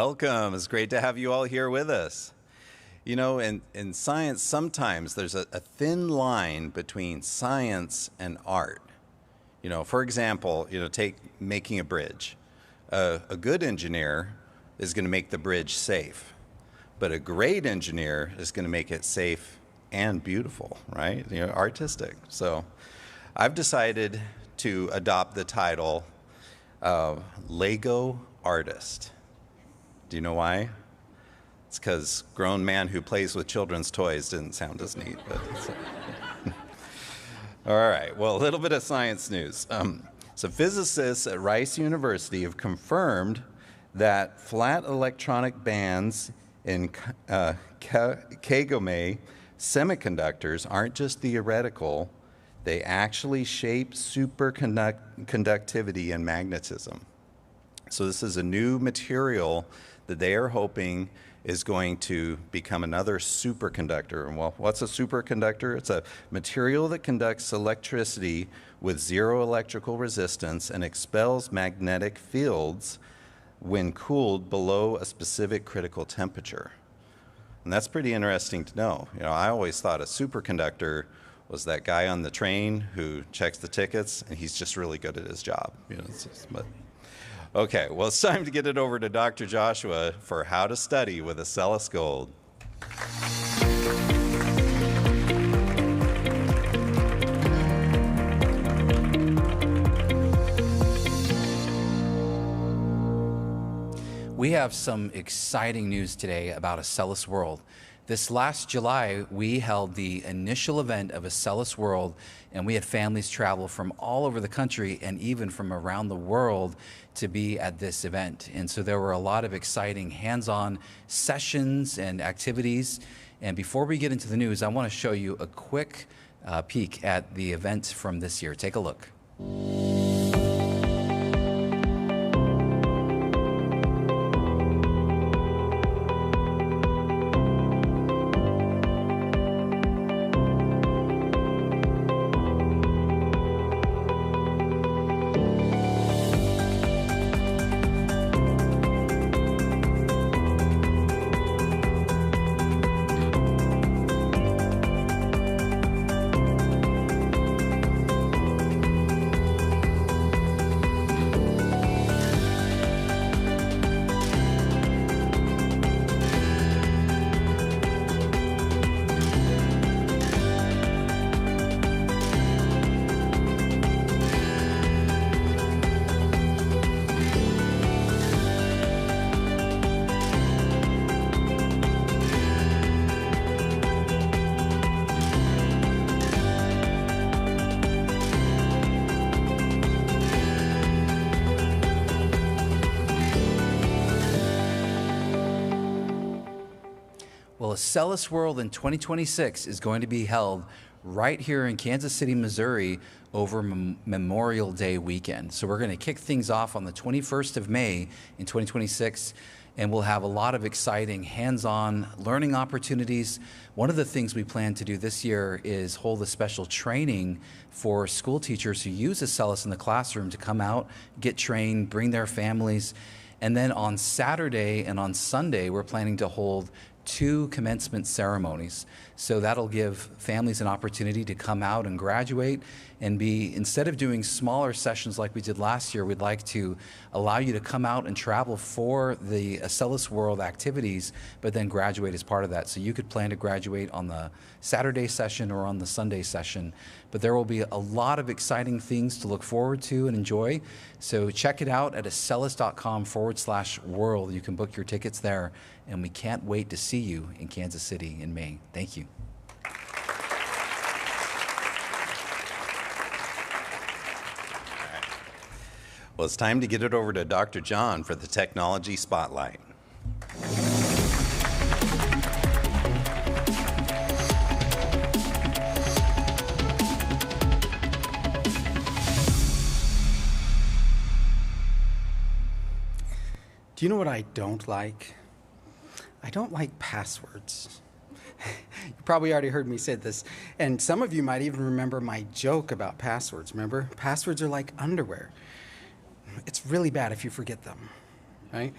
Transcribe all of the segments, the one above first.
Welcome. It's great to have you all here with us. You know, in science, sometimes there's a thin line between science and art. You know, for example, take making a bridge. A good engineer is going to make the bridge safe, but a great engineer is going to make it safe and beautiful, right? Artistic. So I've decided to adopt the title Lego Artist. Do you know why? It's because grown man who plays with children's toys didn't sound as neat. But all right, well, a little bit of science news. So physicists at Rice University have confirmed that flat electronic bands in Kagome semiconductors aren't just theoretical, they actually shape superconductivity and magnetism. So this is a new material that they are hoping is going to become another superconductor. And well, what's a superconductor? It's a material that conducts electricity with zero electrical resistance and expels magnetic fields when cooled below a specific critical temperature. And that's pretty interesting to know. I always thought a superconductor was that guy on the train who checks the tickets, and he's just really good at his job. Okay, well, it's time to get it over to Dr. Joshua for how to study with Acellus Gold. We have some exciting news today about Acellus World. This last July, we held the initial event of Acellus World, and we had families travel from all over the country and even from around the world to be at this event. And so there were a lot of exciting hands-on sessions and activities. And before we get into the news, I want to show you a quick peek at the event from this year. Take a look. Well, Acellus World in 2026 is going to be held right here in Kansas City, Missouri over Memorial Day weekend. So we're going to kick things off on the 21st of May in 2026, and we'll have a lot of exciting hands-on learning opportunities. One of the things we plan to do this year is hold a special training for school teachers who use Acellus in the classroom to come out, get trained, bring their families. And then on Saturday and on Sunday, we're planning to hold 2 commencement ceremonies. So that'll give families an opportunity to come out and graduate and be, instead of doing smaller sessions like we did last year, we'd like to allow you to come out and travel for the Acellus World activities, but then graduate as part of that. So you could plan to graduate on the Saturday session or on the Sunday session. But there will be a lot of exciting things to look forward to and enjoy. So check it out at acellus.com/world. You can book your tickets there, and we can't wait to see you in Kansas City in May. Thank you. Well, it's time to get it over to Dr. John for the Technology Spotlight. Do you know what I don't like? I don't like passwords. You probably already heard me say this, and some of you might even remember my joke about passwords. Remember? Passwords are like underwear. It's really bad if you forget them. right?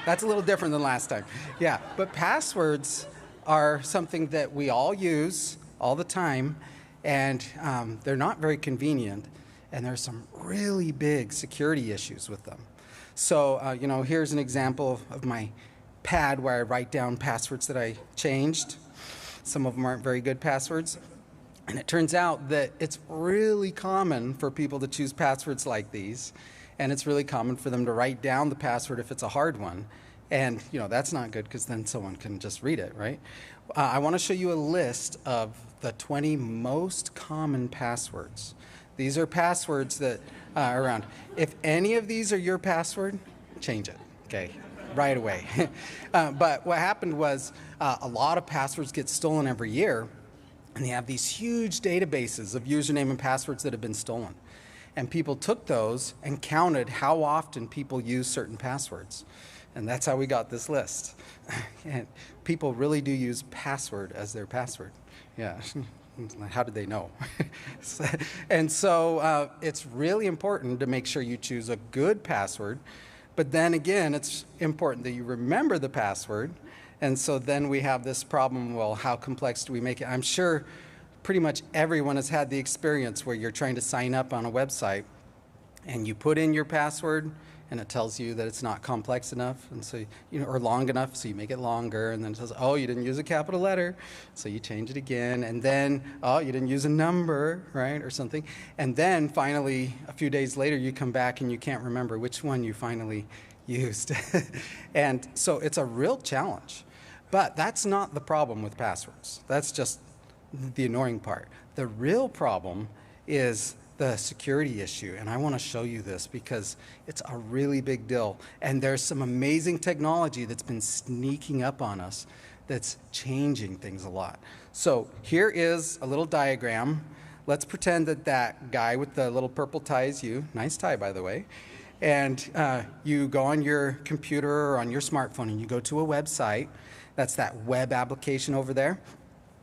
That's a little different than last time. Yeah, but passwords are something that we all use all the time, and they're not very convenient, and there's some really big security issues with them. So, here's an example of my pad where I write down passwords that I changed. Some of them aren't very good passwords. And it turns out that it's really common for people to choose passwords like these. And it's really common for them to write down the password if it's a hard one. And, that's not good because then someone can just read it, right? I want to show you a list of the 20 most common passwords. These are passwords that are around. If any of these are your password, change it, okay? Right away. But what happened was a lot of passwords get stolen every year, and they have these huge databases of username and passwords that have been stolen. And people took those and counted how often people use certain passwords. And that's how we got this list. And people really do use password as their password. Yeah. How did they know? And so it's really important to make sure you choose a good password. But then again, it's important that you remember the password. And so then we have this problem, well, how complex do we make it? I'm sure pretty much everyone has had the experience where you're trying to sign up on a website and you put in your password and it tells you that it's not complex enough, and so or long enough, so you make it longer, and then it says, oh, you didn't use a capital letter, so you change it again, and then, oh, you didn't use a number, right, or something, and then finally, a few days later, you come back and you can't remember which one you finally used. And so it's a real challenge. But that's not the problem with passwords. That's just the annoying part. The real problem is the security issue, and I want to show you this because it's a really big deal, and there's some amazing technology that's been sneaking up on us that's changing things a lot. So here is a little diagram. Let's pretend that that guy with the little purple tie is you. Nice tie, by the way. And you go on your computer or on your smartphone and you go to a website. That's that web application over there,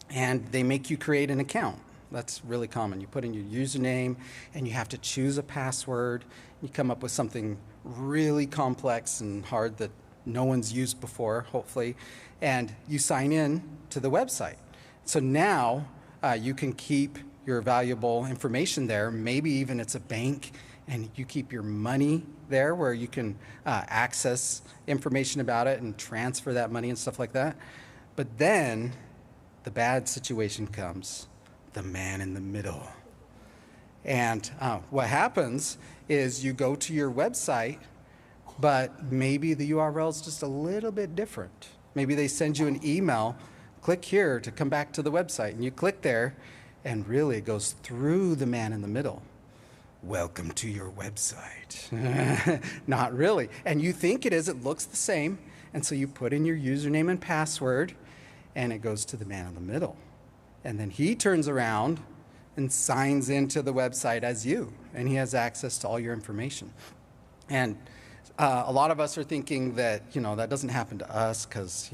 and they make you create an account. That's really common. You put in your username, and you have to choose a password. You come up with something really complex and hard that no one's used before, hopefully, and you sign in to the website. So now you can keep your valuable information there. Maybe even it's a bank, and you keep your money there where you can access information about it and transfer that money and stuff like that. But then the bad situation comes. The man in the middle. And what happens is you go to your website, but maybe the URL is just a little bit different. Maybe they send you an email, click here to come back to the website, and you click there, and really it goes through the man in the middle. Welcome to your website. Not really. And you think it is, it looks the same, and so you put in your username and password, and it goes to the man in the middle. And then he turns around and signs into the website as you, and he has access to all your information. And a lot of us are thinking that, that doesn't happen to us because,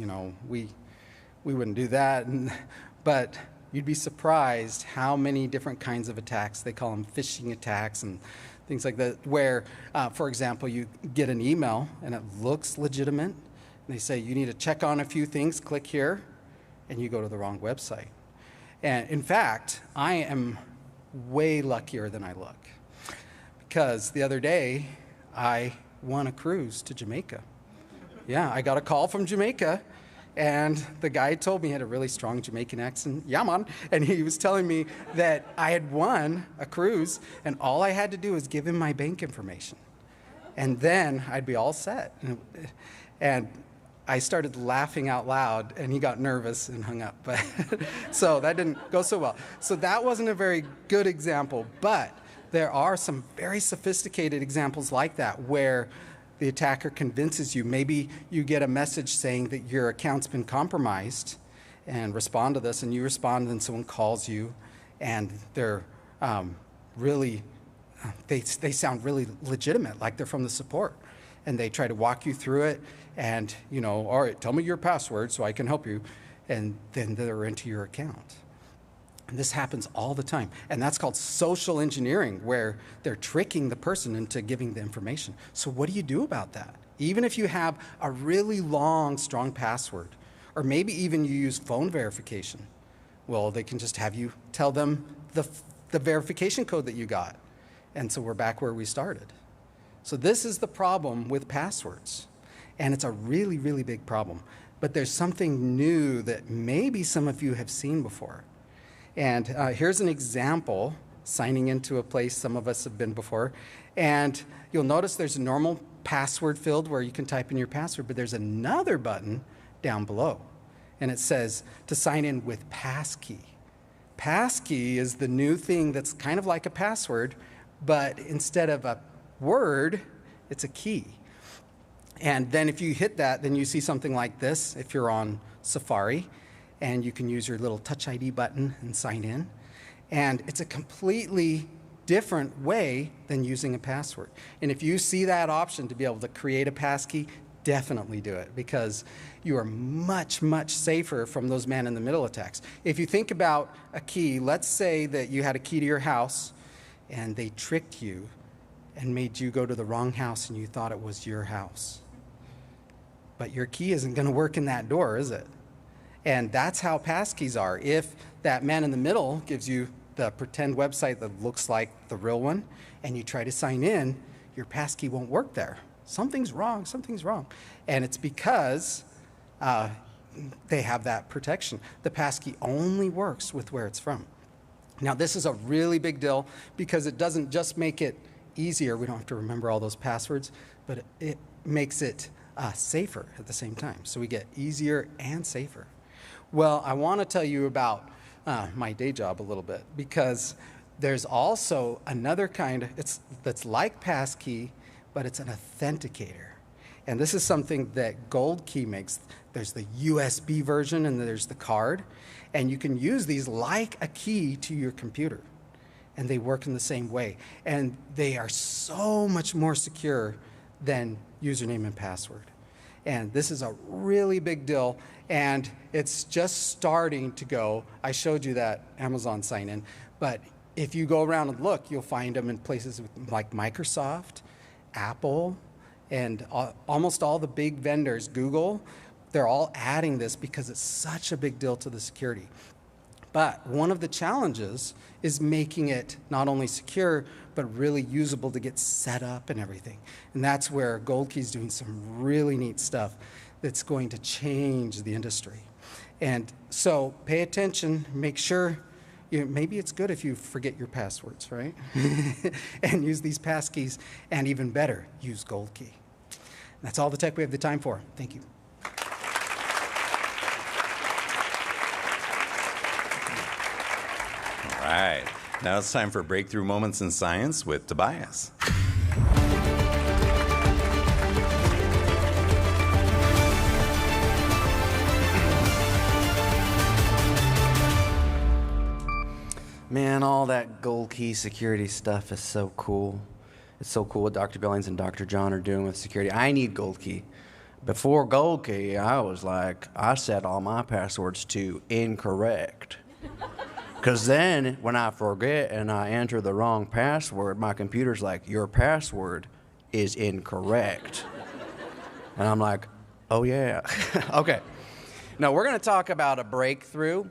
we wouldn't do that. But you'd be surprised how many different kinds of attacks, they call them phishing attacks and things like that, where, for example, you get an email and it looks legitimate. And they say, you need to check on a few things, click here, and you go to the wrong website. And in fact, I am way luckier than I look, because the other day I won a cruise to Jamaica. Yeah, I got a call from Jamaica, and the guy told me he had a really strong Jamaican accent. Yeah, man. And he was telling me that I had won a cruise, and all I had to do was give him my bank information, and then I'd be all set. And I started laughing out loud, and he got nervous and hung up. But so that didn't go so well. So that wasn't a very good example, but there are some very sophisticated examples like that where the attacker convinces you. Maybe you get a message saying that your account's been compromised, and respond to this, and you respond, and someone calls you, and they're really, they sound really legitimate, like they're from the support. And they try to walk you through it, and, all right, tell me your password so I can help you. And then they're into your account. And this happens all the time. And that's called social engineering, where they're tricking the person into giving the information. So what do you do about that? Even if you have a really long, strong password, or maybe even you use phone verification, well, they can just have you tell them the verification code that you got. And so we're back where we started. So this is the problem with passwords. And it's a really, really big problem. But there's something new that maybe some of you have seen before. And here's an example, signing into a place some of us have been before. And you'll notice there's a normal password field where you can type in your password, but there's another button down below. And it says to sign in with passkey. Passkey is the new thing that's kind of like a password, but instead of a word, it's a key. And then if you hit that, then you see something like this if you're on Safari, and you can use your little Touch ID button and sign in. And it's a completely different way than using a password. And if you see that option to be able to create a passkey, definitely do it, because you are much, much safer from those man-in-the-middle attacks. If you think about a key, let's say that you had a key to your house and they tricked you and made you go to the wrong house and you thought it was your house. But your key isn't going to work in that door, is it? And that's how passkeys are. If that man in the middle gives you the pretend website that looks like the real one and you try to sign in, your passkey won't work there. Something's wrong, something's wrong. And it's because they have that protection. The passkey only works with where it's from. Now, this is a really big deal because it doesn't just make it easier. We don't have to remember all those passwords, but it makes it safer at the same time. So we get easier and safer. Well, I want to tell you about my day job a little bit, because there's also another kind that's like passkey, but it's an authenticator. And this is something that GoldKey makes. There's the USB version and there's the card. And you can use these like a key to your computer. And they work in the same way. And they are so much more secure than username and password. And this is a really big deal. And it's just starting to go. I showed you that Amazon sign-in. But if you go around and look, you'll find them in places like Microsoft, Apple, and almost all the big vendors, Google. They're all adding this because it's such a big deal to the security. But one of the challenges is making it not only secure, but really usable to get set up and everything. And that's where GoldKey is doing some really neat stuff that's going to change the industry. And so pay attention, make sure, maybe it's good if you forget your passwords, right? And use these passkeys, and even better, use GoldKey. That's all the tech we have the time for. Thank you. All right. Now it's time for Breakthrough Moments in Science with Tobias. Man, all that GoldKey security stuff is so cool. It's so cool what Dr. Billings and Dr. John are doing with security. I need GoldKey. Before GoldKey, I was like, I set all my passwords to incorrect. Because then when I forget and I enter the wrong password, my computer's like, your password is incorrect. And I'm like, oh yeah. Okay. Now we're going to talk about a breakthrough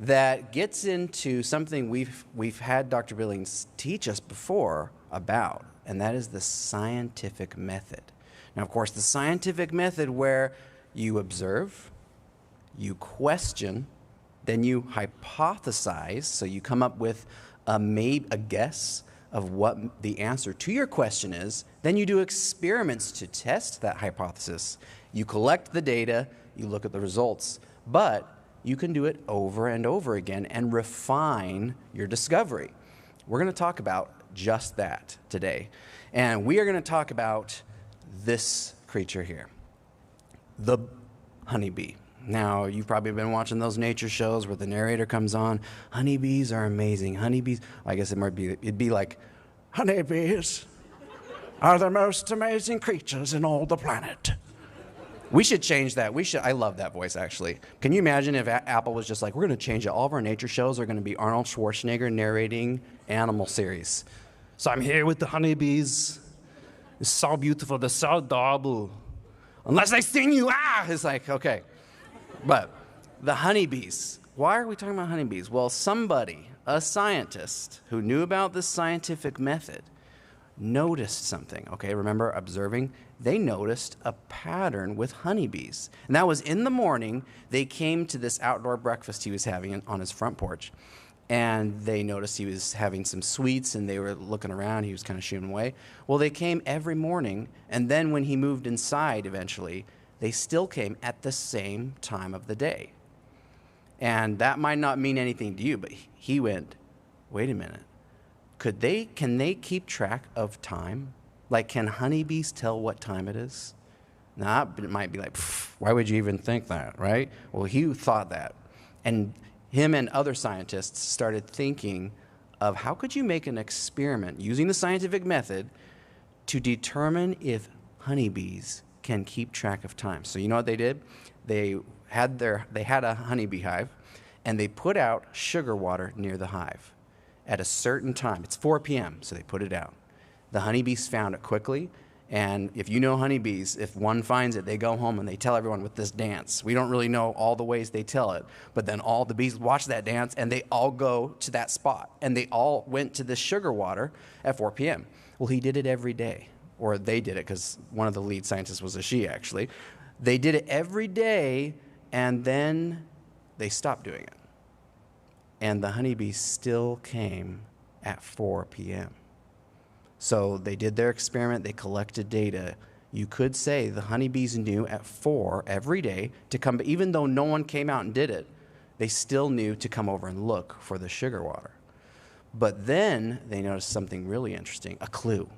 that gets into something we've had Dr. Billings teach us before about, and that is the scientific method. Now, of course, the scientific method where you observe, you question, then you hypothesize, so you come up with a guess of what the answer to your question is. Then you do experiments to test that hypothesis. You collect the data, you look at the results, but you can do it over and over again and refine your discovery. We're going to talk about just that today. And we are going to talk about this creature here, the honeybee. Now, you've probably been watching those nature shows where the narrator comes on. Honeybees are amazing. Honeybees, I guess it'd be like, honeybees are the most amazing creatures in all the planet. We should change that. I love that voice, actually. Can you imagine if Apple was just like, we're going to change it. All of our nature shows are going to be Arnold Schwarzenegger narrating animal series. So I'm here with the honeybees. It's so beautiful. They're so adorable. unless I sting you, ah! It's like, okay. But the honeybees, why are we talking about honeybees? Well, somebody, a scientist who knew about this scientific method, noticed something, okay? Remember observing? They noticed a pattern with honeybees. And that was in the morning. They came to this outdoor breakfast he was having on his front porch. And they noticed he was having some sweets, and they were looking around. He was kind of shooing away. Well, they came every morning, and then when he moved inside eventually, they still came at the same time of the day. And that might not mean anything to you, but he went, wait a minute. Can they keep track of time? Like, can honeybees tell what time it is? Nah, but it might be like, why would you even think that, right? Well, he thought that. And him and other scientists started thinking of how could you make an experiment using the scientific method to determine if honeybees can keep track of time. So you know what they did? They had a honeybee hive, and they put out sugar water near the hive at a certain time. It's 4 p.m., so they put it out. The honeybees found it quickly, and if you know honeybees, if one finds it, they go home and they tell everyone with this dance. We don't really know all the ways they tell it, but then all the bees watch that dance, and they all go to that spot, and they all went to the sugar water at 4 p.m. Well, he did it every day, or they did it, because one of the lead scientists was a she, actually. They did it every day, and then they stopped doing it. And the honeybees still came at 4 p.m. So they did their experiment, they collected data. You could say the honeybees knew at 4 every day to come, but even though no one came out and did it, they still knew to come over and look for the sugar water. But then they noticed something really interesting, a clue.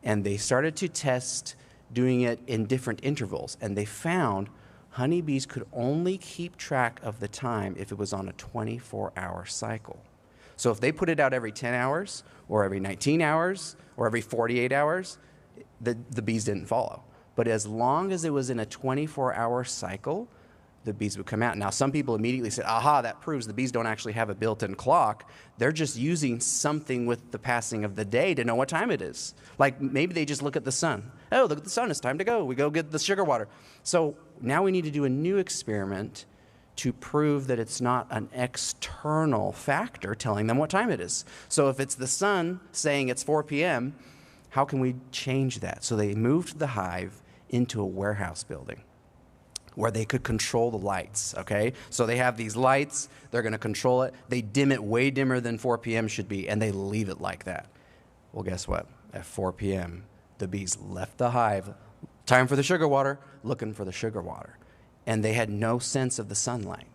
And they started to test doing it in different intervals, and they found honeybees could only keep track of the time if it was on a 24-hour cycle. So if they put it out every 10 hours, or every 19 hours, or every 48 hours, the bees didn't follow. But as long as it was in a 24-hour cycle, the bees would come out. Now, some people immediately said, aha, that proves the bees don't actually have a built-in clock. They're just using something with the passing of the day to know what time it is. Like maybe they just look at the sun. Oh, look at the sun, it's time to go. We go get the sugar water. So now we need to do a new experiment to prove that it's not an external factor telling them what time it is. So if it's the sun saying it's 4 p.m., how can we change that? So they moved the hive into a warehouse building where they could control the lights, okay? So they have these lights, they're gonna control it. They dim it way dimmer than 4 p.m. should be, and they leave it like that. Well, guess what? At 4 p.m., the bees left the hive, time for the sugar water, looking for the sugar water. And they had no sense of the sunlight.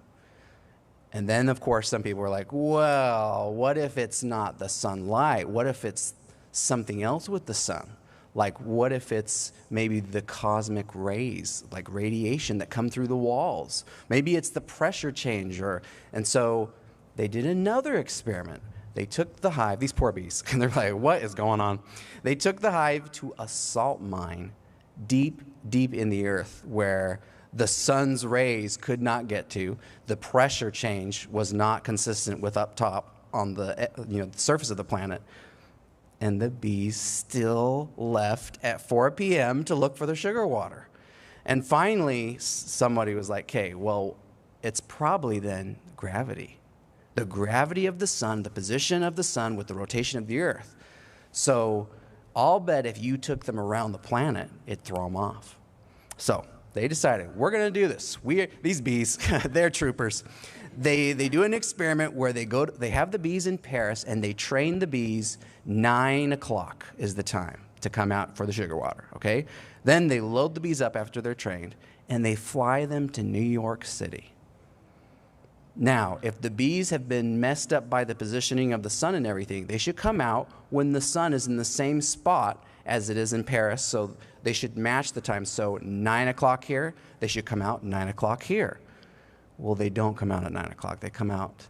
And then, of course, some people were like, well, what if it's not the sunlight? What if it's something else with the sun? Like, what if it's maybe the cosmic rays, like radiation that come through the walls? Maybe it's the pressure change. And so they did another experiment. They took the hive, these poor bees, and they're like, what is going on? They took the hive to a salt mine deep, deep in the earth where the sun's rays could not get to. The pressure change was not consistent with up top on the the surface of the planet. And the bees still left at 4 p.m. to look for the sugar water. And finally, somebody was like, okay, well, it's probably then gravity. The gravity of the sun, the position of the sun with the rotation of the earth. So I'll bet if you took them around the planet, it'd throw them off. So they decided, we're going to do this. These bees, they're troopers. They do an experiment where they have the bees in Paris, and they train the bees. 9 o'clock is the time to come out for the sugar water, okay? Then they load the bees up after they're trained, and they fly them to New York City. Now, if the bees have been messed up by the positioning of the sun and everything, they should come out when the sun is in the same spot as it is in Paris, so they should match the time. So 9 o'clock here, they should come out 9 o'clock here. Well, they don't come out at 9 o'clock. They come out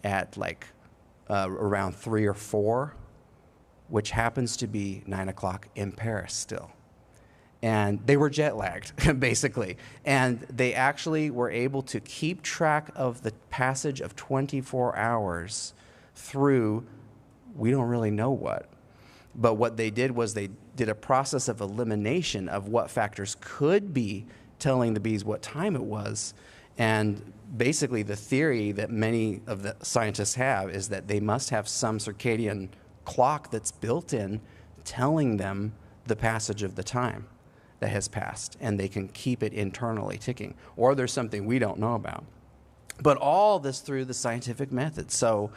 at like around 3 or 4, which happens to be 9 o'clock in Paris still. And they were jet lagged, basically. And they actually were able to keep track of the passage of 24 hours through, we don't really know what. But what they did was they did a process of elimination of what factors could be telling the bees what time it was. And basically the theory that many of the scientists have is that they must have some circadian clock that's built in telling them the passage of the time that has passed, and they can keep it internally ticking. Or there's something we don't know about. But all this through the scientific method. So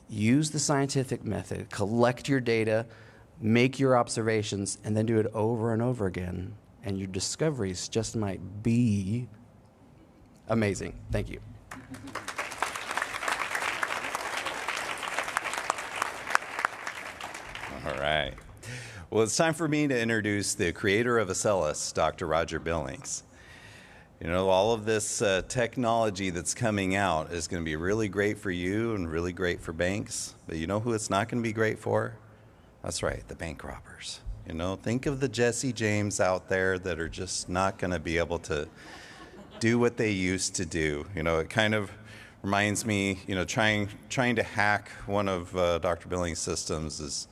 use the scientific method, collect your data, make your observations, and then do it over and over again. And your discoveries just might be amazing. Thank you. All right. Well, it's time for me to introduce the creator of Acellus, Dr. Roger Billings. You know, all of this technology that's coming out is going to be really great for you and really great for banks. But you know who it's not going to be great for? That's right, the bank robbers. You know, think of the Jesse James out there that are just not going to be able to do what they used to do. You know, it kind of reminds me, you know, trying to hack one of Dr. Billings' systems is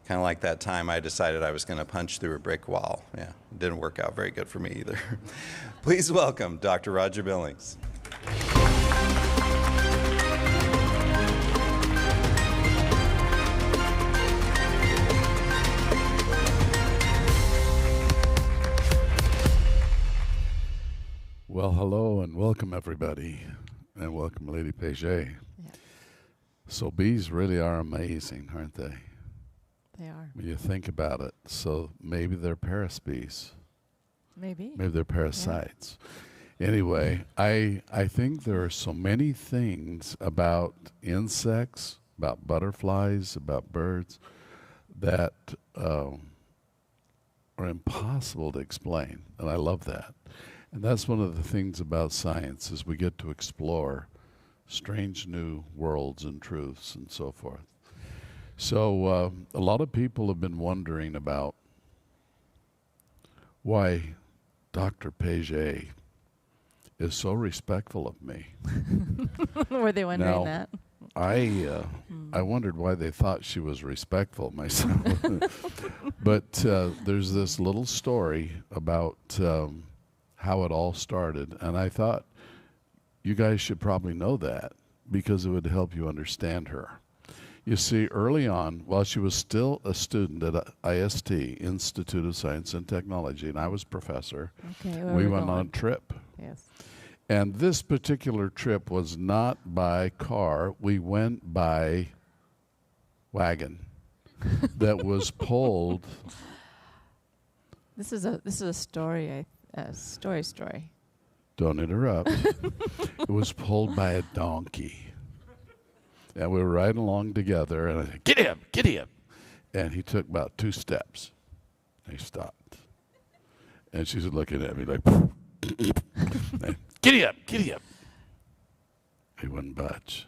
kind of like that time I decided I was going to punch through a brick wall. Yeah, it didn't work out very good for me either. Please welcome Dr. Roger Billings. Well, hello and welcome everybody, and welcome Lady Paget. Yeah, So bees really are amazing, aren't they? they are. When you think about it. So maybe they're Paris bees. Maybe. Maybe they're parasites. Anyway, I think there are so many things about insects, about butterflies, about birds that are impossible to explain, and I love that. And that's one of the things about science is we get to explore strange new worlds and truths and so forth. So a lot of people have been wondering about why Dr. Paget is so respectful of me. Were they wondering Now, that? I wondered why they thought she was respectful myself. But there's this little story about how it all started, and I thought you guys should probably know that because it would help you understand her. You see, early on, while she was still a student at IST, Institute of Science and Technology, and I was professor, Okay, we went on a trip. Yes. And this particular trip was not by car. We went by wagon that was pulled. This is a story. A story. Don't interrupt. It was pulled by a donkey. And we were riding along together, and I said, get him. And he took about 2 steps. He stopped. And she's looking at me like, get him. He wouldn't budge.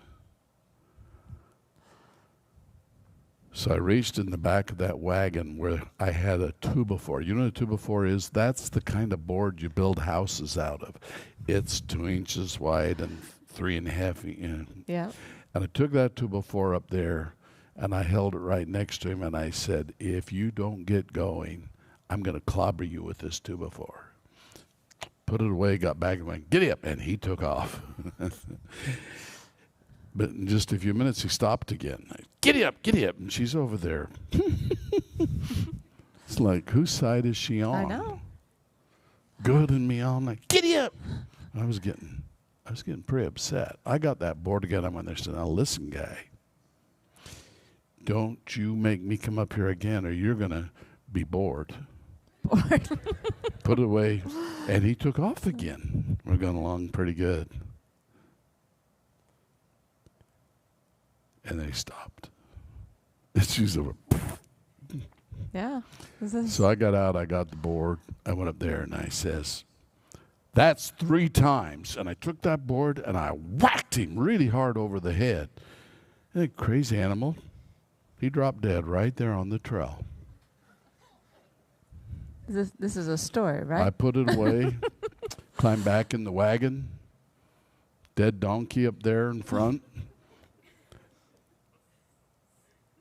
So I reached in the back of that wagon where I had a 2x4. You know what a 2x4 is? That's the kind of board you build houses out of. It's 2 inches wide and 3.5. Yeah. And I took that 2x4 up there, and I held it right next to him, and I said, if you don't get going, I'm going to clobber you with this 2x4. Put it away, got back, and went, get up, and he took off. But in just a few minutes, he stopped again. Get up, and she's over there. It's like, whose side is she on? I know. Good and me on, like, get up. I was getting pretty upset. I got that board again. I went there and said, now listen, guy, don't you make me come up here again or you're going to be bored. Put it away. And he took off again. We're going along pretty good. And then he stopped. And she's over. Yeah. So I got out. I got the board. I went up there and I says, that's 3 times. And I took that board and I whacked him really hard over the head. And that crazy animal, he dropped dead right there on the trail. This is a story, right? I put it away, climbed back in the wagon, dead donkey up there in front.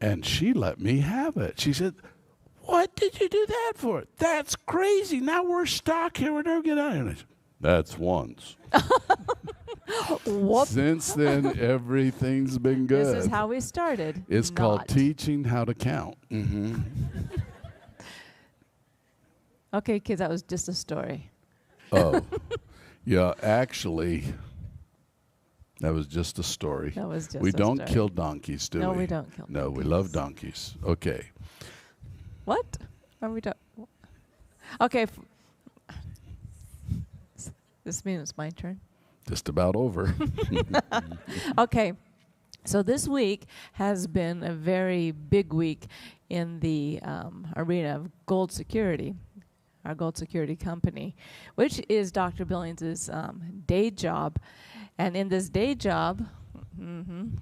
And she let me have it. She said, "What did you do that for? That's crazy. Now we're stuck here. We'll never get out of here." And I said, "That's once." Whoop. Since then, everything's been good. This is how we started. It's called Not. teaching how to count. Mm-hmm. Okay, kids, that was just a story. Oh, yeah, actually, that was just a story. That was just we a don't story. kill donkeys, do we? No, we don't kill No, we donkeys. love donkeys. Okay. What? Are we done? Okay. This means it's my turn. Just about over. Okay. So this week has been a very big week in the arena of Gold Security, our Gold Security company, which is Dr. Billings' day job. And in this day job,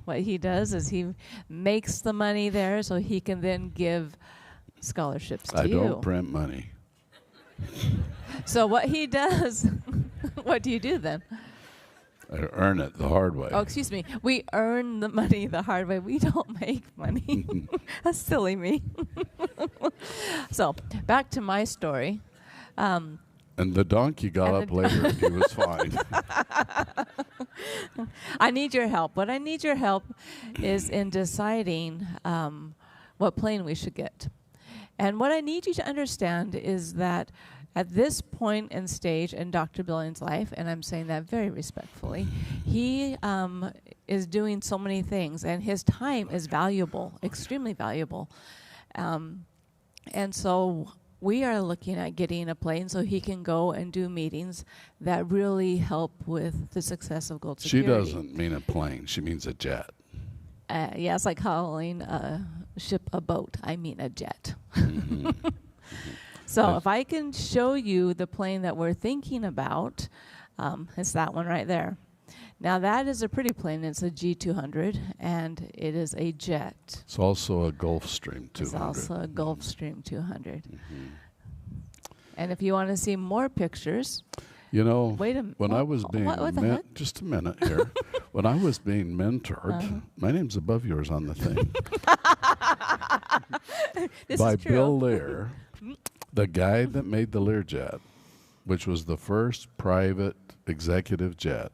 what he does is he makes the money there so he can then give scholarships to I you. don't print money. So what he does, what do you do then? I earn it the hard way. Oh, excuse me. We earn the money the hard way. We don't make money. That's silly me. So back to my story. And the donkey got And up the later and he was fine. I need your help. What I need your help is in deciding what plane we should get. And what I need you to understand is that at this point and stage in Dr. Billings' life, and I'm saying that very respectfully, he is doing so many things, and his time is valuable, extremely valuable. And so we are looking at getting a plane so he can go and do meetings that really help with the success of Gold She Security. doesn't mean a plane. She means a jet. Yeah, it's like calling a ship a boat. I mean a jet. So if I can show you the plane that we're thinking about, it's that one right there. Now that is a pretty plane. It's a G200, and it is a jet. It's also a Gulfstream 200. It's also a Gulfstream 200. And if you want to see more pictures, You know, Wait a- when I was what- being what the heck? just a minute here. When I was being mentored, my name's above yours on the thing, this by is true. Bill Lear, the guy that made the Learjet, which was the first private executive jet.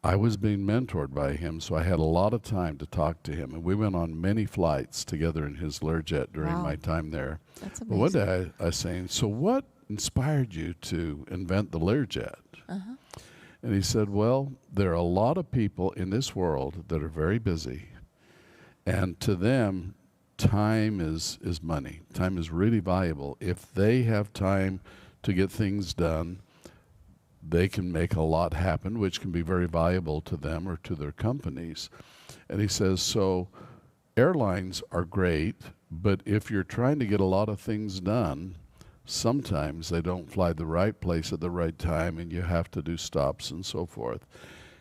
I was being mentored by him, so I had a lot of time to talk to him. And we went on many flights together in his Learjet during Wow. my time there. That's But one amazing. day I was saying, "So what inspired you to invent the Learjet?" And he said, "Well, there are a lot of people in this world that are very busy. And to them, time is money. Time is really valuable. If they have time to get things done, they can make a lot happen, which can be very valuable to them or to their companies." And he says, so airlines are great, but if you're trying to get a lot of things done, sometimes they don't fly the right place at the right time, and you have to do stops and so forth.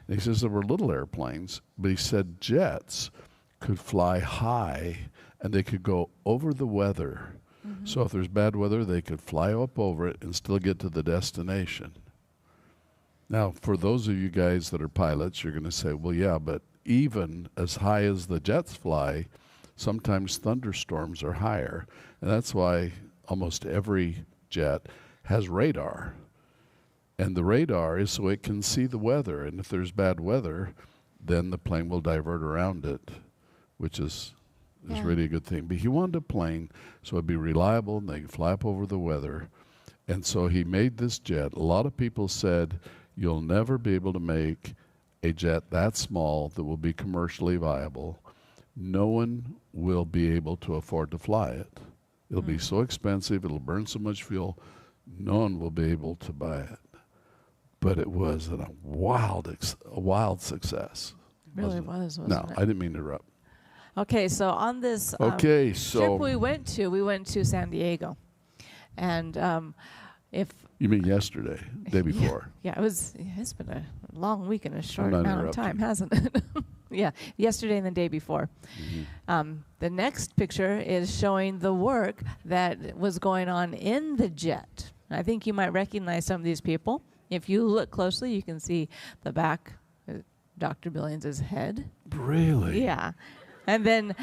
And he says there were little airplanes, but he said jets could fly high, and they could go over the weather. So if there's bad weather, they could fly up over it and still get to the destination. Now, for those of you guys that are pilots, you're going to say, well, yeah, but even as high as the jets fly, sometimes thunderstorms are higher. And that's why almost every jet has radar. And the radar is so it can see the weather. And if there's bad weather, then the plane will divert around it, which is Yeah. really a good thing. But he wanted a plane so it'd be reliable and they could fly up over the weather. And so he made this jet. A lot of people said, you'll never be able to make a jet that small that will be commercially viable. No one will be able to afford to fly it. It'll be so expensive, it'll burn so much fuel, no one will be able to buy it. But it was a wild success. Really wasn't it? was, wasn't No, it? I didn't mean to interrupt. Okay, so on this Okay, trip so we went to San Diego. And if you mean yesterday, day before? Yeah, it's been a long week in a short not amount of time, hasn't it? Yeah, yesterday and the day before. The next picture is showing the work that was going on in the jet. I think you might recognize some of these people. If you look closely, you can see the back Dr. Billings' head. Really? Yeah. And then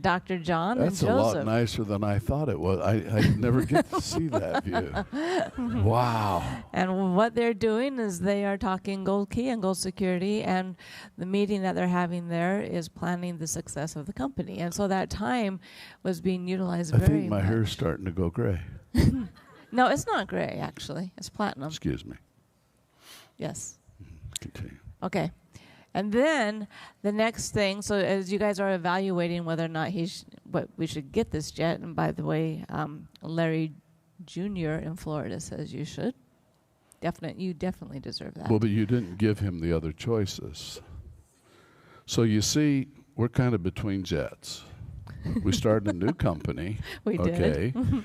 Dr. John That's and a Joseph. lot nicer than I thought it was. I never get to see that view. Wow. And what they're doing is they are talking GoldKey and Gold Security, and the meeting that they're having there is planning the success of the company. And so that time was being utilized I very think my much. hair's starting to go gray. No, it's not gray, actually. It's platinum. Excuse me. Yes. Continue. Okay. And then the next thing, so as you guys are evaluating whether or not what we should get this jet, and by the way, Larry Jr. in Florida says you should. You definitely deserve that. Well, but you didn't give him the other choices. So you see, we're kind of between jets. We started a new company. We did. Okay.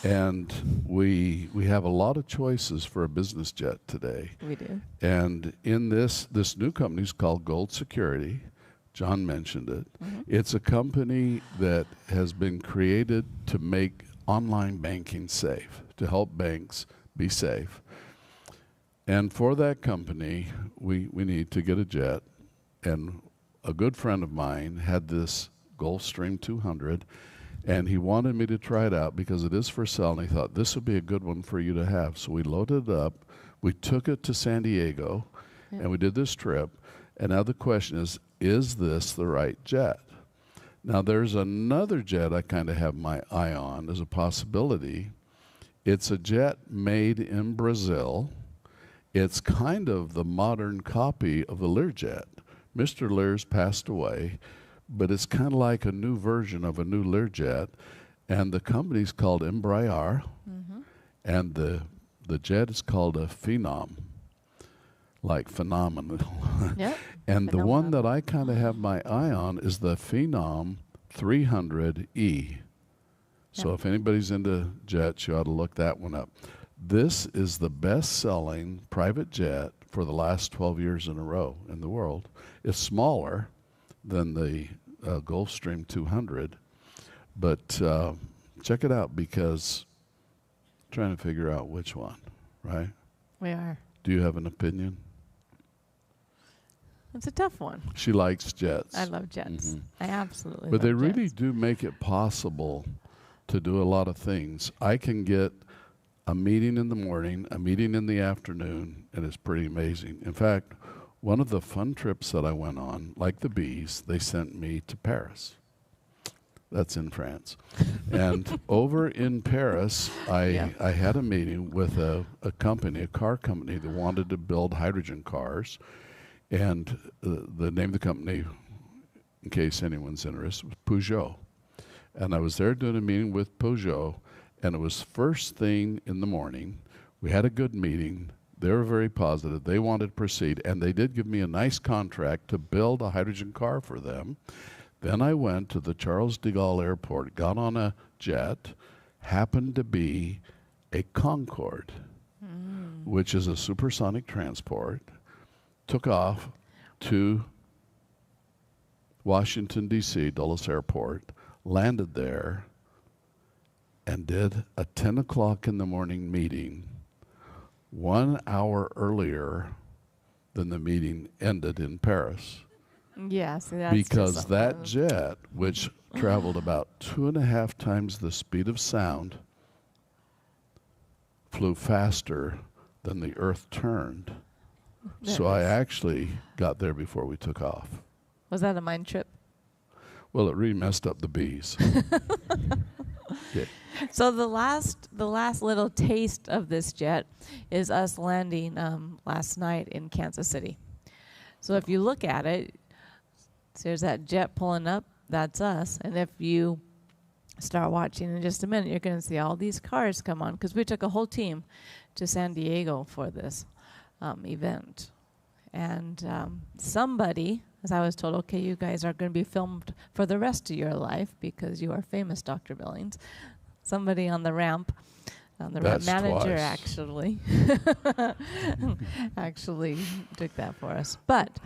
And we have a lot of choices for a business jet today. We do. And in this new company is called Gold Security. John mentioned it. Mm-hmm. It's a company that has been created to make online banking safe, to help banks be safe. And for that company, we need to get a jet. And a good friend of mine had this Gulfstream 200, and he wanted me to try it out because it is for sale, and he thought this would be a good one for you to have. So we loaded it up, we took it to San Diego, and we did this trip. And now the question is this the right jet? Now there's another jet I kind of have my eye on as a possibility. It's a jet made in Brazil. It's kind of the modern copy of the Learjet. Mr. Lear's passed away, but it's kind of like a new version of a new Learjet, and the company's called Embraer, and the jet is called a Phenom, like phenomenal. Yep. And the Phenomenal. one that I kind of have my eye on is the Phenom 300E. So if anybody's into jets, you ought to look that one up. This is the best-selling private jet for the last 12 years in a row in the world. It's smaller than the Gulfstream 200, but check it out because I'm trying to figure out which one, right? We are. Do you have an opinion? It's a tough one. She likes jets. I love jets. I absolutely But they love really jets. do make it possible to do a lot of things. I can get a meeting in the morning, a meeting in the afternoon, and it's pretty amazing. In fact, one of the fun trips that I went on, like the bees, they sent me to Paris. That's in France. And over in Paris, I had a meeting with a company, a car company that wanted to build hydrogen cars. And the name of the company, in case anyone's interested, was Peugeot. And I was there doing a meeting with Peugeot, and it was first thing in the morning. We had a good meeting. They were very positive. They wanted to proceed, and they did give me a nice contract to build a hydrogen car for them. Then I went to the Charles de Gaulle Airport, got on a jet, happened to be a Concorde, which is a supersonic transport, took off to Washington, D.C., Dulles Airport, landed there, and did a 10 o'clock in the morning meeting 1 hour earlier than the meeting ended in Paris. Yeah, see, that's just Because something that else. jet, which traveled about 2.5 times the speed of sound, flew faster than the Earth turned. So I actually got there before we took off. Was that a mind trip? Well, it really messed up the bees. Okay. So the last little taste of this jet is us landing last night in Kansas City. So if you look at it, there's that jet pulling up. That's us. And if you start watching in just a minute, you're going to see all these cars come on because we took a whole team to San Diego for this event. And somebody, as I was told, okay, you guys are going to be filmed for the rest of your life because you are famous, Dr. Billings. Somebody on the ramp, the ramp That's manager twice. actually took that for us. But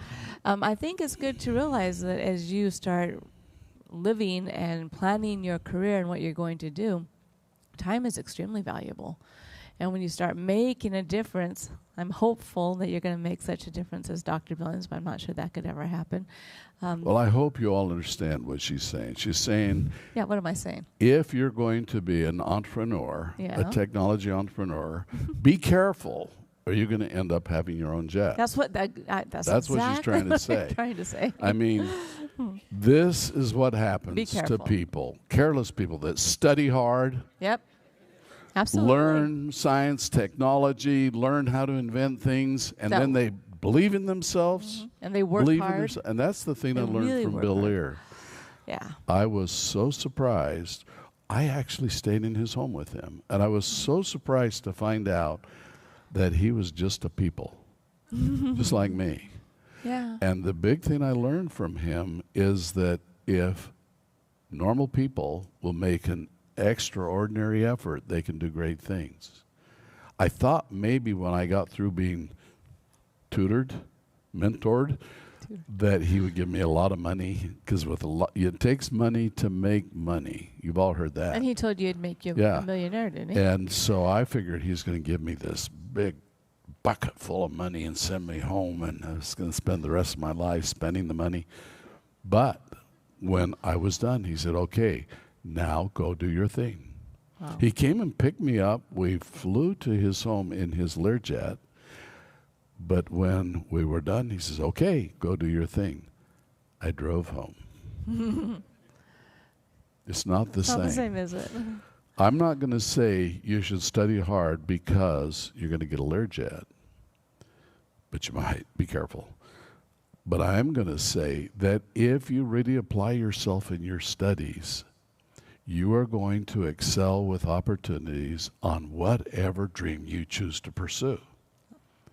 I think it's good to realize that as you start living and planning your career and what you're going to do, time is extremely valuable. And when you start making a difference, I'm hopeful that you're going to make such a difference as Dr. Billings, but I'm not sure that could ever happen. Well, I hope you all understand what she's saying. She's saying, Yeah, what am I saying? if you're going to be an entrepreneur, Yeah. a technology entrepreneur, be careful, or you're going to end up having your own jet. That's what that's That's what she's exactly trying to what say. I'm trying to say. I mean, this is what Be happens to careful. people, careless people that study hard, Yep. Absolutely. learn science, technology, learn how to invent things, and That- then they believe in themselves. And they work believe in hard. themselves. And that's the thing They I learned really from work Bill hard. Lear. Yeah. I was so surprised. I actually stayed in his home with him. And I was so surprised to find out that he was just a people, just like me. Yeah. And the big thing I learned from him is that if normal people will make an extraordinary effort, they can do great things. I thought maybe when I got through being tutored, mentored, that he would give me a lot of money, because with it takes money to make money. You've all heard that. And he told you it'd make you Yeah. a millionaire, didn't he? And so I figured he's going to give me this big bucket full of money and send me home, and I was going to spend the rest of my life spending the money. But when I was done, he said, okay, now go do your thing. Wow. He came and picked me up. We flew to his home in his Learjet. But when we were done, he says, okay, go do your thing. I drove home. It's not the It's same. not the same, is it? I'm not going to say you should study hard because you're going to get a Learjet, but you might. Be careful. But I am going to say that if you really apply yourself in your studies, you are going to excel with opportunities on whatever dream you choose to pursue.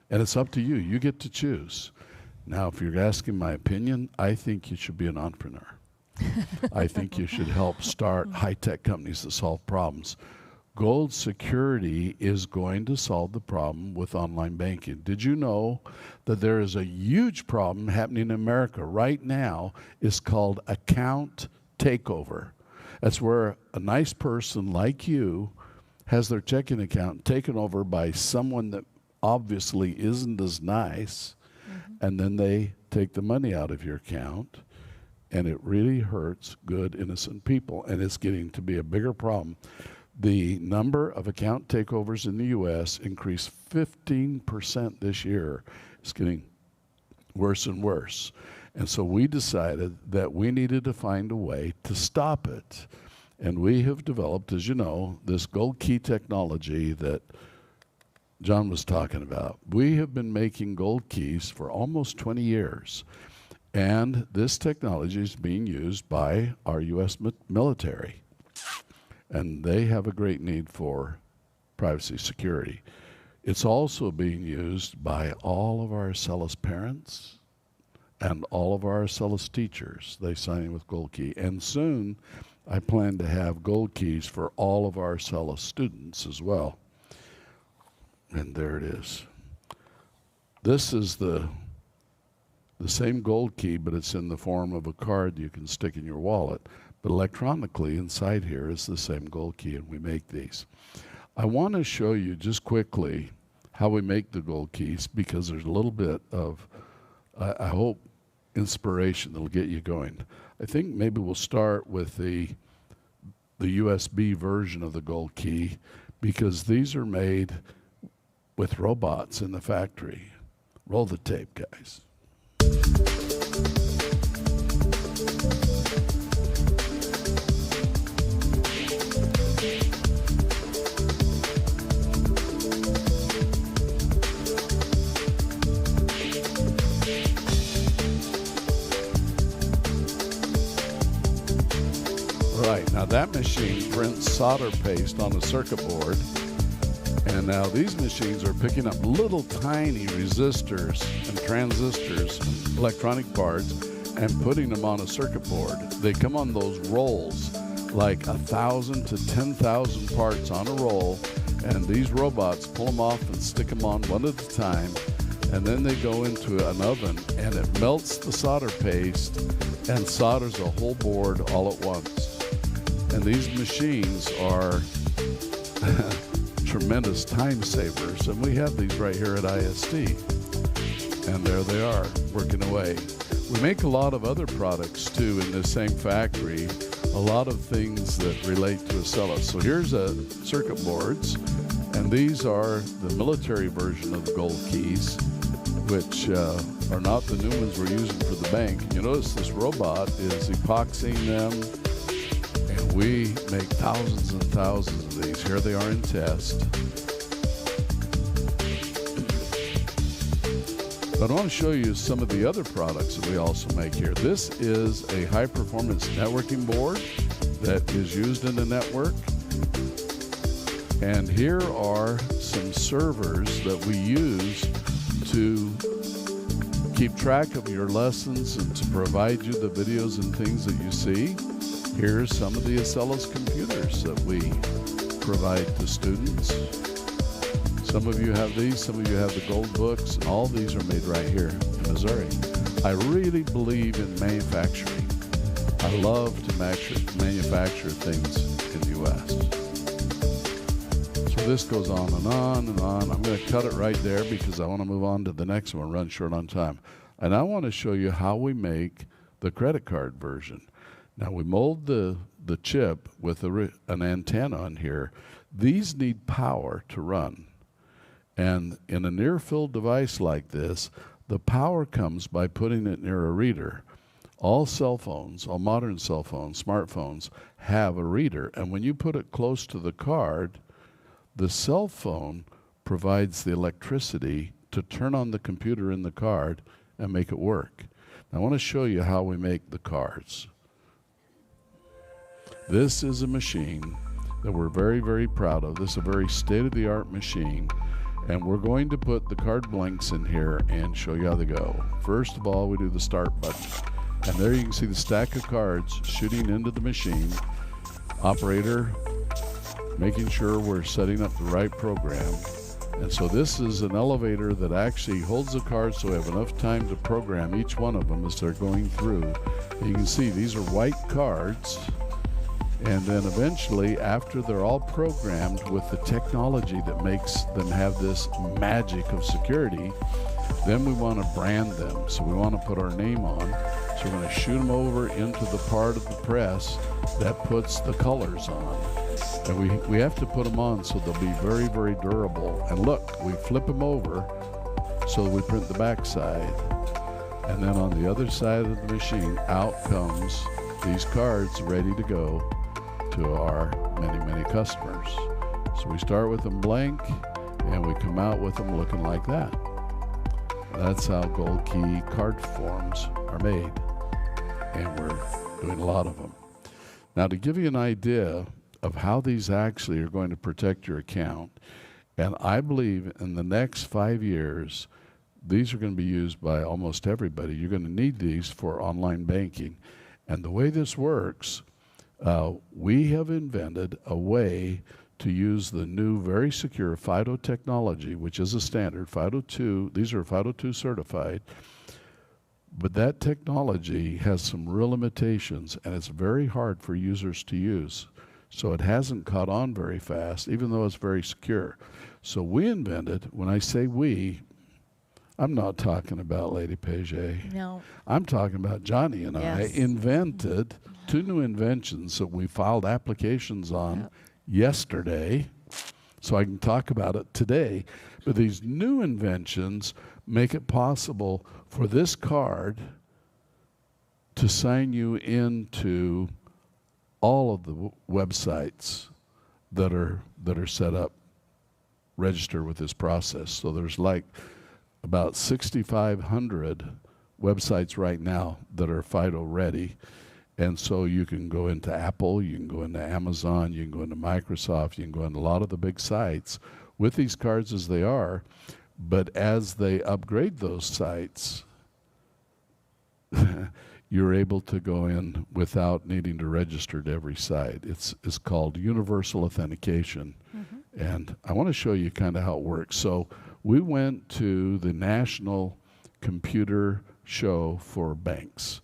And it's up to you. You get to choose. Now, if you're asking my opinion, I think you should be an entrepreneur. I think you should help start high-tech companies that solve problems. Gold Security is going to solve the problem with online banking. Did you know that there is a huge problem happening in America right now? It's called account takeover. That's where a nice person like you has their checking account taken over by someone that obviously isn't as nice, and then they take the money out of your account, and it really hurts good, innocent people, and it's getting to be a bigger problem. The number of account takeovers in the U.S. increased 15% this year. It's getting worse and worse. And so we decided that we needed to find a way to stop it. And we have developed, as you know, this GoldKey technology that John was talking about. We have been making gold keys for almost 20 years. And this technology is being used by our U.S. military. And they have a great need for privacy security. It's also being used by all of our Acellus parents and all of our Acellus teachers. They sign in with GoldKey. And soon, I plan to have gold keys for all of our Acellus students as well. And there it is. This is the same gold key, but it's in the form of a card you can stick in your wallet. But electronically inside here is the same gold key, and we make these. I want to show you just quickly how we make the gold keys, because there's a little bit of, I hope, inspiration that'll get you going. I think maybe we'll start with the USB version of the gold key, because these are made with robots in the factory. Roll the tape, guys. Right, now that machine prints solder paste on a circuit board. And now these machines are picking up little tiny resistors and transistors, and electronic parts, and putting them on a circuit board. They come on those rolls, like 1,000 to 10,000 parts on a roll, and these robots pull them off and stick them on one at a time, and then they go into an oven, and it melts the solder paste and solders a whole board all at once. And these machines are tremendous time savers. And we have these right here at ISD. And there they are, working away. We make a lot of other products too in this same factory, a lot of things that relate to Acela. So here's circuit boards, and these are the military version of the GoldKeys, which are not the new ones we're using for the bank. You notice this robot is epoxying them, and we make thousands and thousands of these. Here they are in test. But I want to show you some of the other products that we also make here. This is a high-performance networking board that is used in the network. And here are some servers that we use to keep track of your lessons and to provide you the videos and things that you see. Here's some of the Acela's computers that we provide to students. Some of you have these, some of you have the gold books, and all these are made right here in Missouri. I really believe in manufacturing. I love to manufacture things in the U.S. So this goes on and on and on. I'm going to cut it right there because I want to move on to the next one, run short on time. And I want to show you how we make the credit card version. Now we mold the chip with an antenna on here. These need power to run. And in a near-field device like this, the power comes by putting it near a reader. All cell phones, all modern cell phones, smartphones, have a reader. And when you put it close to the card, the cell phone provides the electricity to turn on the computer in the card and make it work. Now, I want to show you how we make the cards. This is a machine that we're very, very proud of. This is a very state-of-the-art machine. And we're going to put the card blanks in here and show you how they go. First of all, we do the start button. And there you can see the stack of cards shooting into the machine. Operator making sure we're setting up the right program. And so this is an elevator that actually holds the cards so we have enough time to program each one of them as they're going through. And you can see these are white cards. And then eventually, after they're all programmed with the technology that makes them have this magic of security, then we want to brand them. So we want to put our name on. So we're going to shoot them over into the part of the press that puts the colors on. And we have to put them on so they'll be very, very durable. And look, we flip them over so we print the back side. And then on the other side of the machine, out comes these cards ready to go to our many, many customers. So we start with them blank and we come out with them looking like that. That's how GoldKey card forms are made. And we're doing a lot of them. Now, to give you an idea of how these actually are going to protect your account, and I believe in the next 5 years, these are going to be used by almost everybody. You're going to need these for online banking. And the way this works, we have invented a way to use the new very secure FIDO technology, which is a standard, FIDO2. These are FIDO2 certified. But that technology has some real limitations, and it's very hard for users to use. So it hasn't caught on very fast, even though it's very secure. So we invented, when I say we, I'm not talking about Lady Paget. No. I'm talking about Johnny and Yes. I invented 2 new inventions that we filed applications on yesterday, so I can talk about it today. But these new inventions make it possible for this card to sign you into all of the websites that are set up, register with this process. So there's like about 6,500 websites right now that are FIDO ready. And so you can go into Apple, you can go into Amazon, you can go into Microsoft, you can go into a lot of the big sites with these cards as they are. But as they upgrade those sites, you're able to go in without needing to register to every site. It's called universal authentication. Mm-hmm. And I want to show you kind of how it works. So we went to the National Computer Show for Banks.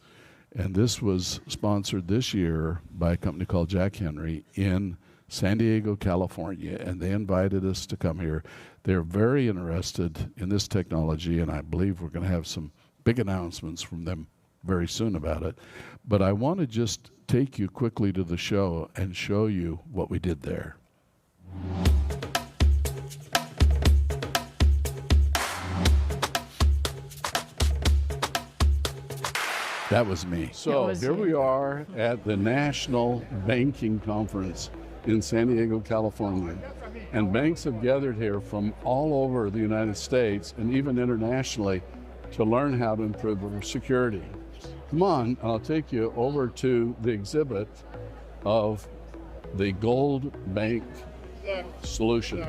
And this was sponsored this year by a company called Jack Henry in San Diego, California, and they invited us to come here. They're very interested in this technology, and I believe we're going to have some big announcements from them very soon about it. But I want to just take you quickly to the show and show you what we did there. That was me. So here we are at the National Banking Conference in San Diego, California. And banks have gathered here from all over the United States and even internationally to learn how to improve their security. Come on, I'll take you over to the exhibit of the Gold Bank solution.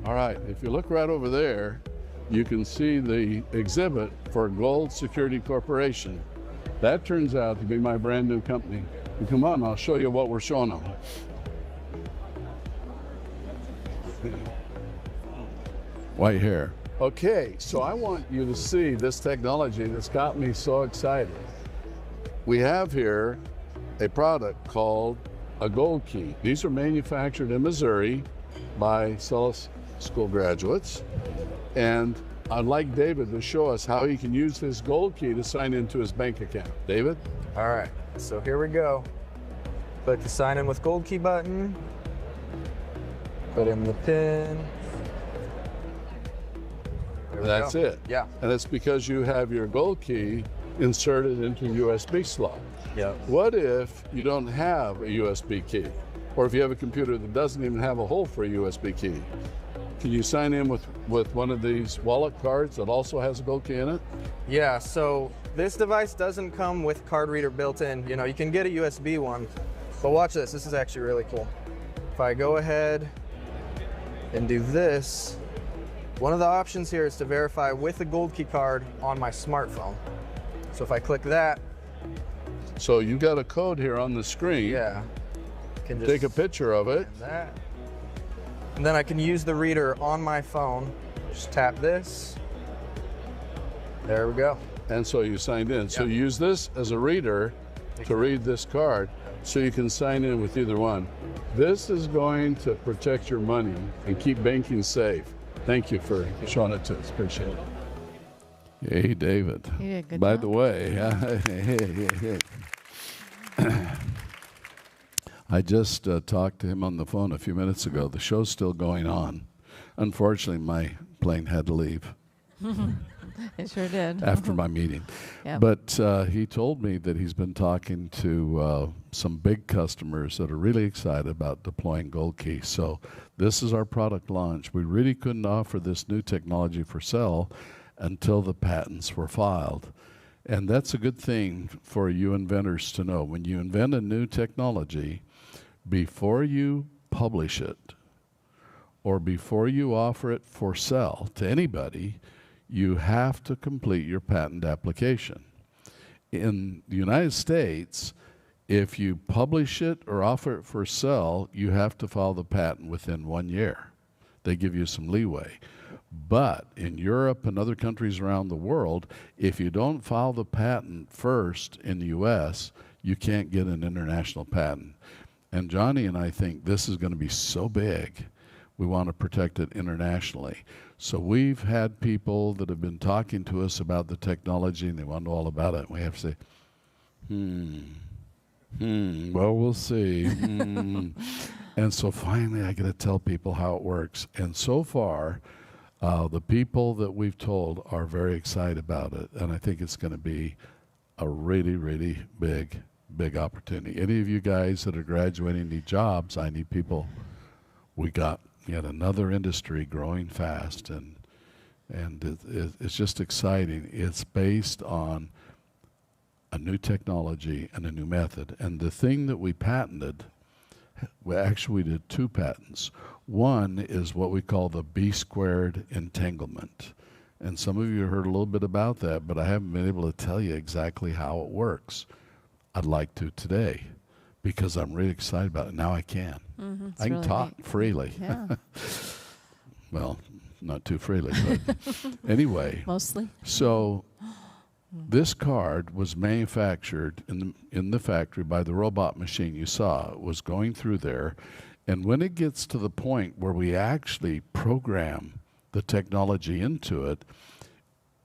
All right, if you look right over there, you can see the exhibit for Gold Security Corporation. That turns out to be my brand new company. And come on, I'll show you what we're showing them. White hair. Okay, so I want you to see this technology that's got me so excited. We have here a product called a GoldKey. These are manufactured in Missouri by Sullis School graduates. And I'd like David to show us how he can use this GoldKey to sign into his bank account. David? All right, so here we go. Click the sign in with GoldKey button. Put in the PIN. That's it. Yeah. And it's because you have your GoldKey inserted into a USB slot. Yeah. What if you don't have a USB key? Or if you have a computer that doesn't even have a hole for a USB key? Can you sign in with one of these wallet cards that also has a GoldKey in it? Yeah, so this device doesn't come with card reader built in. You know, you can get a USB one, but watch this. This is actually really cool. If I go ahead and do this, one of the options here is to verify with a GoldKey card on my smartphone. So if I click that. So you got a code here on the screen. Yeah. Can just take a picture of it. That. And then I can use the reader on my phone. Just tap this. There we go. And so you signed in. Yep. So you use this as a reader to read this card so you can sign in with either one. This is going to protect your money and keep banking safe. Thank you for showing it to us. Appreciate it. Hey, David. Yeah, good By job. the way, I just talked to him on the phone a few minutes ago. The show's still going on. Unfortunately, my plane had to leave. It sure did. After my meeting. Yep. But he told me that he's been talking to some big customers that are really excited about deploying GoldKey. So this is our product launch. We really couldn't offer this new technology for sale until the patents were filed. And that's a good thing for you inventors to know. When you invent a new technology, before you publish it or before you offer it for sale to anybody, you have to complete your patent application. In the United States, if you publish it or offer it for sale, you have to file the patent within 1 year. They give you some leeway. But in Europe and other countries around the world, if you don't file the patent first in the US, you can't get an international patent. And Johnny and I think this is going to be so big, we want to protect it internationally. So we've had people that have been talking to us about the technology and they want to know all about it. We have to say, well, we'll see. And so finally I got to tell people how it works. And so far, the people that we've told are very excited about it. And I think it's going to be a really, really big opportunity. Any of you guys that are graduating need jobs, I need people. We got yet another industry growing fast, and it's just exciting. It's based on a new technology and a new method. And the thing that we patented, we actually did 2 patents. One is what we call the B-squared entanglement. And some of you heard a little bit about that, but I haven't been able to tell you exactly how it works. I'd like to today because I'm really excited about it. Now I can. I can really talk neat. freely. Yeah. Well, not too freely, but anyway. Mostly. So This card was manufactured in the factory by the robot machine you saw. It was going through there. And when it gets to the point where we actually program the technology into it,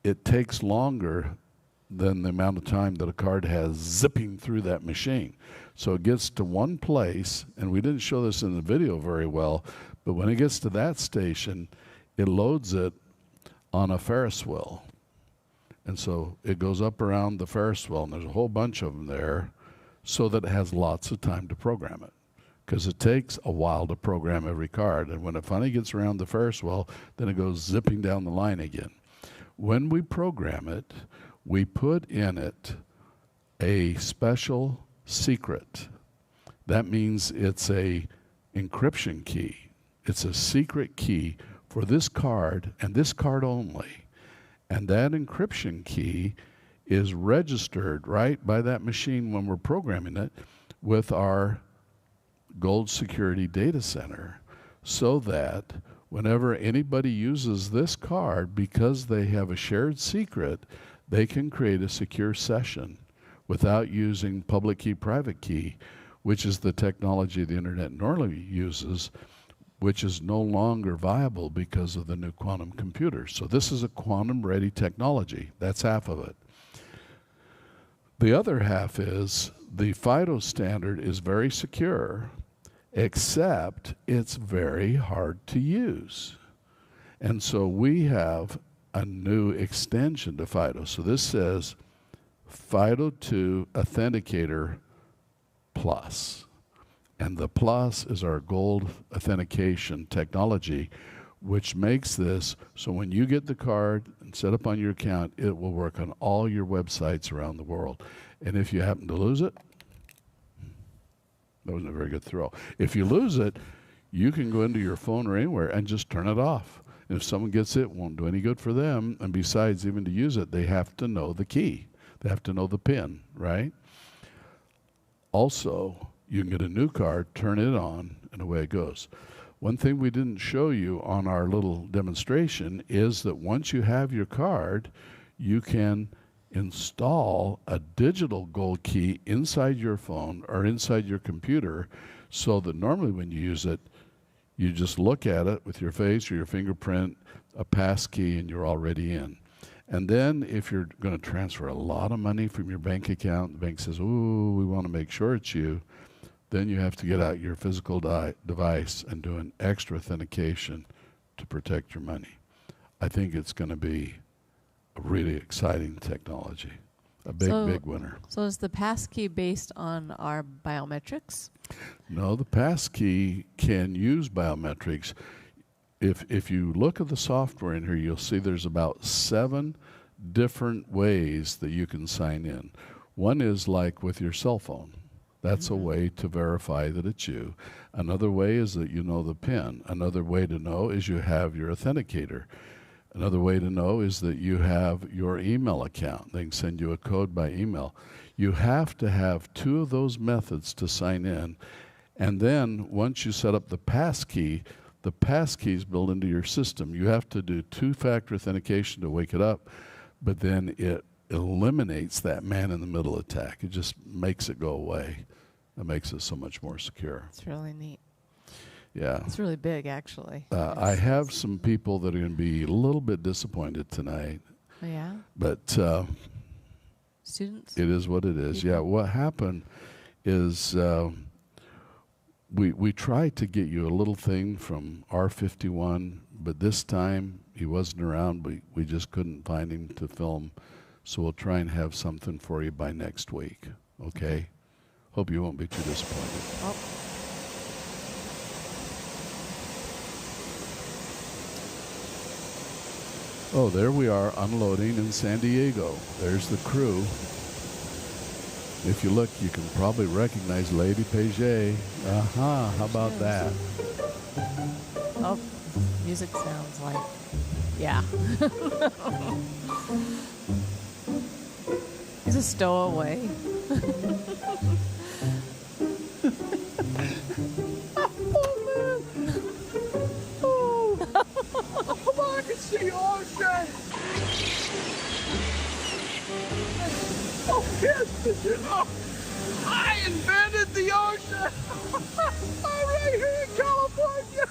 it takes longer than the amount of time that a card has zipping through that machine. So it gets to one place, and we didn't show this in the video very well, but when it gets to that station, it loads it on a Ferris wheel. And so it goes up around the Ferris wheel, and there's a whole bunch of them there, so that it has lots of time to program it. Because it takes a while to program every card. And when it finally gets around the Ferris wheel, then it goes zipping down the line again. When we program it, we put in it a special secret. That means it's a encryption key. It's a secret key for this card and this card only. And that encryption key is registered right by that machine when we're programming it with our Gold Security data center, so that whenever anybody uses this card, because they have a shared secret, they can create a secure session without using public key, private key, which is the technology the internet normally uses, which is no longer viable because of the new quantum computers. So this is a quantum-ready technology. That's half of it. The other half is the FIDO standard is very secure, except it's very hard to use. And so we have a new extension to FIDO. So this says FIDO 2 Authenticator Plus. And the plus is our gold authentication technology, which makes this so when you get the card and set up on your account, it will work on all your websites around the world. And if you happen to lose it, that wasn't a very good throw. If you lose it, you can go into your phone or anywhere and just turn it off. And if someone gets it, it won't do any good for them. And besides, even to use it, they have to know the key. They have to know the PIN, right? Also, you can get a new card, turn it on, and away it goes. One thing we didn't show you on our little demonstration is that once you have your card, you can install a digital gold key inside your phone or inside your computer, so that normally when you use it, you just look at it with your face or your fingerprint, a pass key, and you're already in. And then if you're going to transfer a lot of money from your bank account, the bank says, ooh, we want to make sure it's you, then you have to get out your physical device and do an extra authentication to protect your money. I think it's going to be a really exciting technology, a big winner. So is the passkey based on our biometrics? No, the passkey can use biometrics. If you look at the software in here, you'll see there's about 7 different ways that you can sign in. One is like with your cell phone. That's a way to verify that it's you. Another way is that you know the PIN. Another way to know is you have your authenticator. Another way to know is that you have your email account. They can send you a code by email. You have to have 2 of those methods to sign in. And then once you set up the passkey is built into your system. You have to do 2-factor authentication to wake it up, but then it eliminates that man-in-the-middle attack. It just makes it go away. It makes it so much more secure. It's really neat. Yeah. It's really big, actually. I have some people that are going to be a little bit disappointed tonight. Oh, yeah? But students? It is what it is. People? Yeah, what happened is we tried to get you a little thing from R51, but this time he wasn't around. We just couldn't find him to film. So we'll try and have something for you by next week, okay? Hope you won't be too disappointed. Oh. Oh, there we are unloading in San Diego. There's the crew. If you look, you can probably recognize Lady Paget. How about that? Oh, music sounds like, yeah. He's a stowaway. Come on, I can see the ocean! I invented the ocean. I'm right here in California.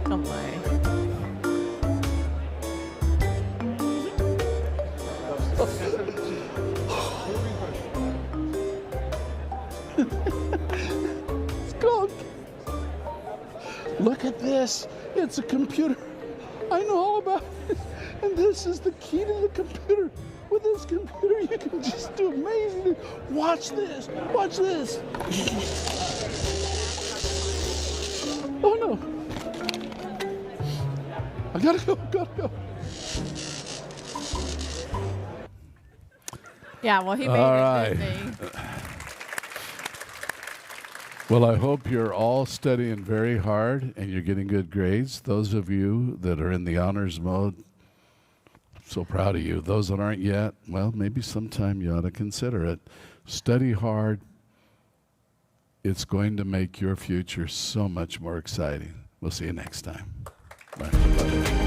Oh my. It's gold. Look at this. It's a computer. I know all about it. And this is the key to the computer. With this computer, you can just do amazing things. Watch this. Watch this. Oh no. I gotta go. Yeah, well, he made All it, right. didn't he? Well, I hope you're all studying very hard and you're getting good grades. Those of you that are in the honors mode, so proud of you. Those that aren't yet, well, maybe sometime you ought to consider it. Study hard. It's going to make your future so much more exciting. We'll see you next time. Bye.